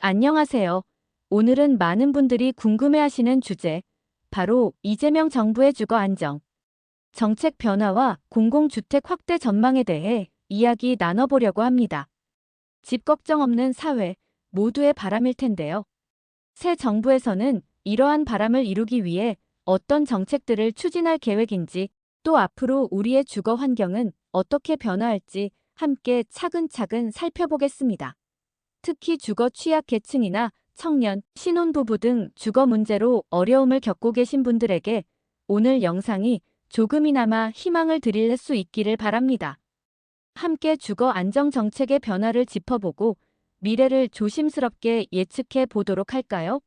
안녕하세요. 오늘은 많은 분들이 궁금해하시는 주제, 바로 이재명 정부의 주거 안정, 정책 변화와 공공주택 확대 전망에 대해 이야기 나눠보려고 합니다. 집 걱정 없는 사회, 모두의 바람일 텐데요. 새 정부에서는 이러한 바람을 이루기 위해 어떤 정책들을 추진할 계획인지, 또 앞으로 우리의 주거 환경은 어떻게 변화할지 함께 차근차근 살펴보겠습니다. 특히 주거 취약 계층이나 청년, 신혼부부 등 주거 문제로 어려움을 겪고 계신 분들에게 오늘 영상이 조금이나마 희망을 드릴 수 있기를 바랍니다. 함께 주거 안정 정책의 변화를 짚어보고 미래를 조심스럽게 예측해 보도록 할까요?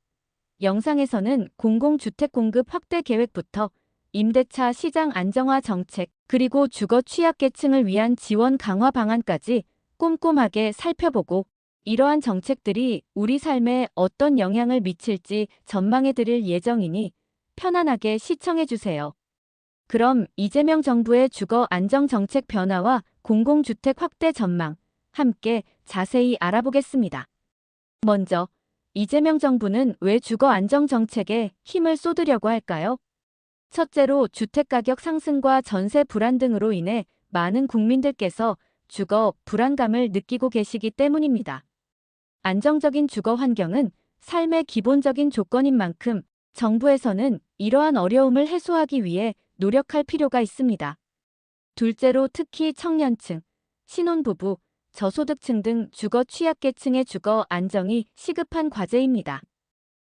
영상에서는 공공주택 공급 확대 계획부터 임대차 시장 안정화 정책, 그리고 주거 취약계층을 위한 지원 강화 방안까지 꼼꼼하게 살펴보고 이러한 정책들이 우리 삶에 어떤 영향을 미칠지 전망해 드릴 예정이니 편안하게 시청해 주세요. 그럼 이재명 정부의 주거 안정 정책 변화와 공공주택 확대 전망 함께 자세히 알아보겠습니다. 먼저 이재명 정부는 왜 주거 안정 정책에 힘을 쏟으려고 할까요? 첫째로 주택가격 상승과 전세 불안 등으로 인해 많은 국민들께서 주거 불안감을 느끼고 계시기 때문입니다. 안정적인 주거 환경은 삶의 기본적인 조건인 만큼 정부에서는 이러한 어려움을 해소하기 위해 노력할 필요가 있습니다. 둘째로 특히 청년층, 신혼부부, 저소득층 등 주거 취약계층의 주거 안정이 시급한 과제입니다.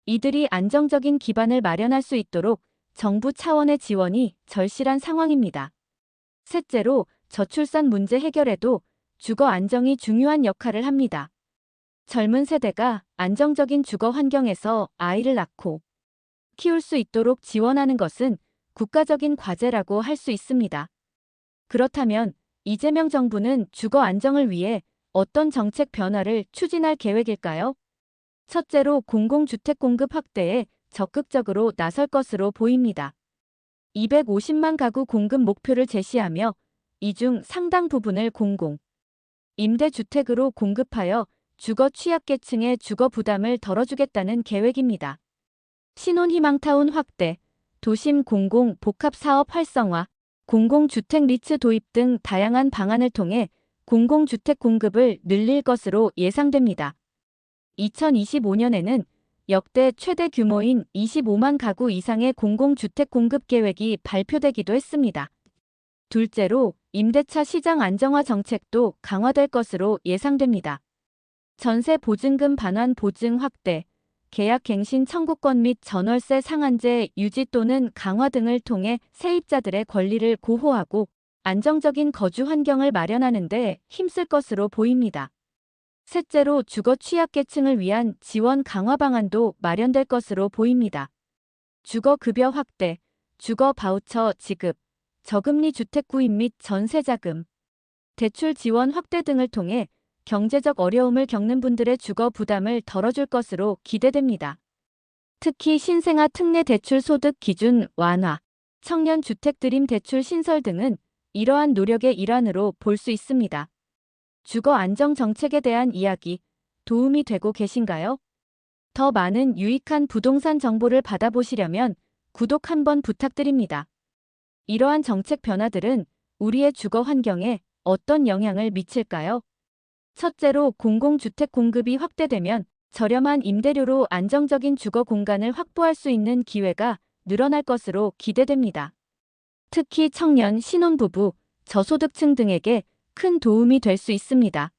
이들이 안정적인 기반을 마련할 수 있도록 정부 차원의 지원이 절실한 상황입니다. 셋째로 저출산 문제 해결에도 주거 안정이 중요한 역할을 합니다. 젊은 세대가 안정적인 주거 환경에서 아이를 낳고 키울 수 있도록 지원하는 것은 국가적인 과제라고 할 수 있습니다. 그렇다면 이재명 정부는 주거 안정을 위해 어떤 정책 변화를 추진할 계획일까요? 첫째로 공공주택 공급 확대에 적극적으로 나설 것으로 보입니다. 250만 가구 공급 목표를 제시하며 이 중 상당 부분을 공공, 임대주택으로 공급하여 주거 취약계층의 주거 부담을 덜어주겠다는 계획입니다. 신혼희망타운 확대, 도심 공공 복합사업 활성화, 공공주택 리츠 도입 등 다양한 방안을 통해 공공주택 공급을 늘릴 것으로 예상됩니다. 2025년에는 역대 최대 규모인 25만 가구 이상의 공공주택 공급 계획이 발표되기도 했습니다. 둘째로 임대차 시장 안정화 정책도 강화될 것으로 예상됩니다. 전세 보증금 반환 보증 확대, 계약 갱신 청구권 및 전월세 상한제 유지 또는 강화 등을 통해 세입자들의 권리를 고호하고 안정적인 거주 환경을 마련하는 데 힘쓸 것으로 보입니다. 셋째로 주거 취약계층을 위한 지원 강화 방안도 마련될 것으로 보입니다. 주거급여 확대, 주거 바우처 지급, 저금리 주택 구입 및 전세자금, 대출 지원 확대 등을 통해 경제적 어려움을 겪는 분들의 주거 부담을 덜어줄 것으로 기대됩니다. 특히 신생아 특례 대출 소득 기준 완화, 청년 주택 드림 대출 신설 등은 이러한 노력의 일환으로 볼 수 있습니다. 주거 안정 정책에 대한 이야기 도움이 되고 계신가요? 더 많은 유익한 부동산 정보를 받아보시려면 구독 한번 부탁드립니다. 이러한 정책 변화들은 우리의 주거 환경에 어떤 영향을 미칠까요? 첫째로 공공주택 공급이 확대되면 저렴한 임대료로 안정적인 주거 공간을 확보할 수 있는 기회가 늘어날 것으로 기대됩니다. 특히 청년, 신혼부부, 저소득층 등에게 큰 도움이 될 수 있습니다.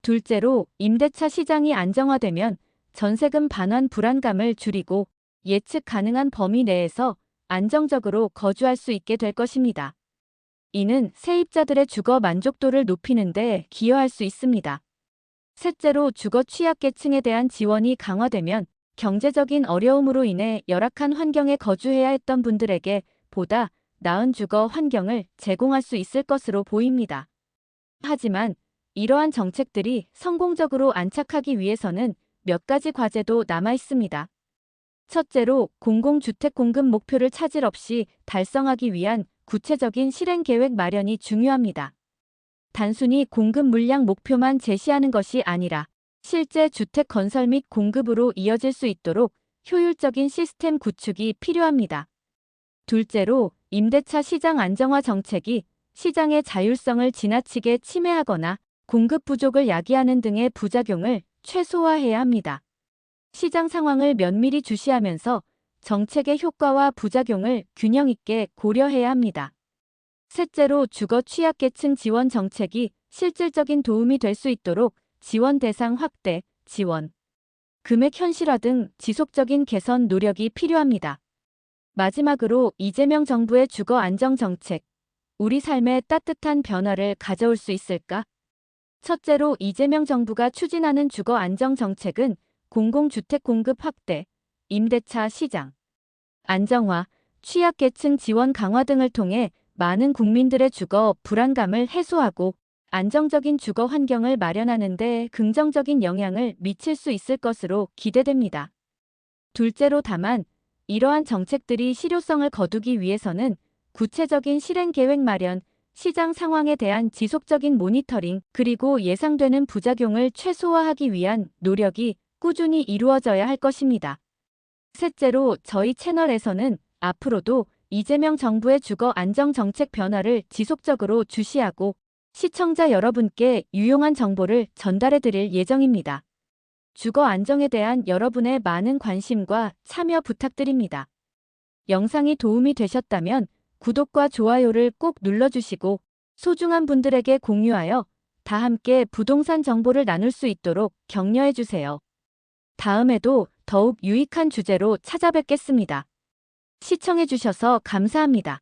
둘째로 임대차 시장이 안정화되면 전세금 반환 불안감을 줄이고 예측 가능한 범위 내에서 안정적으로 거주할 수 있게 될 것입니다. 이는 세입자들의 주거 만족도를 높이는 데 기여할 수 있습니다. 셋째로 주거 취약계층에 대한 지원이 강화되면 경제적인 어려움으로 인해 열악한 환경에 거주해야 했던 분들에게 보다 나은 주거 환경을 제공할 수 있을 것으로 보입니다. 하지만 이러한 정책들이 성공적으로 안착하기 위해서는 몇 가지 과제도 남아 있습니다. 첫째로 공공주택 공급 목표를 차질 없이 달성하기 위한 구체적인 실행 계획 마련이 중요합니다. 단순히 공급 물량 목표만 제시하는 것이 아니라 실제 주택 건설 및 공급으로 이어질 수 있도록 효율적인 시스템 구축이 필요합니다. 둘째로, 임대차 시장 안정화 정책이 시장의 자율성을 지나치게 침해하거나 공급 부족을 야기하는 등의 부작용을 최소화해야 합니다. 시장 상황을 면밀히 주시하면서 정책의 효과와 부작용을 균형 있게 고려해야 합니다. 셋째로, 주거 취약계층 지원 정책이 실질적인 도움이 될 수 있도록 지원 대상 확대, 지원 금액 현실화 등 지속적인 개선 노력이 필요합니다. 마지막으로, 이재명 정부의 주거 안정 정책, 우리 삶에 따뜻한 변화를 가져올 수 있을까? 첫째로, 이재명 정부가 추진하는 주거 안정 정책은 공공주택 공급 확대, 임대차 시장 안정화, 취약계층 지원 강화 등을 통해 많은 국민들의 주거 불안감을 해소하고 안정적인 주거 환경을 마련하는 데 긍정적인 영향을 미칠 수 있을 것으로 기대됩니다. 둘째로, 다만 이러한 정책들이 실효성을 거두기 위해서는 구체적인 실행 계획 마련, 시장 상황에 대한 지속적인 모니터링, 그리고 예상되는 부작용을 최소화하기 위한 노력이 꾸준히 이루어져야 할 것입니다. 셋째로, 저희 채널에서는 앞으로도 이재명 정부의 주거 안정 정책 변화를 지속적으로 주시하고 시청자 여러분께 유용한 정보를 전달해 드릴 예정입니다. 주거 안정에 대한 여러분의 많은 관심과 참여 부탁드립니다. 영상이 도움이 되셨다면 구독과 좋아요를 꼭 눌러주시고 소중한 분들에게 공유하여 다 함께 부동산 정보를 나눌 수 있도록 격려해 주세요. 다음에도 더욱 유익한 주제로 찾아뵙겠습니다. 시청해 주셔서 감사합니다.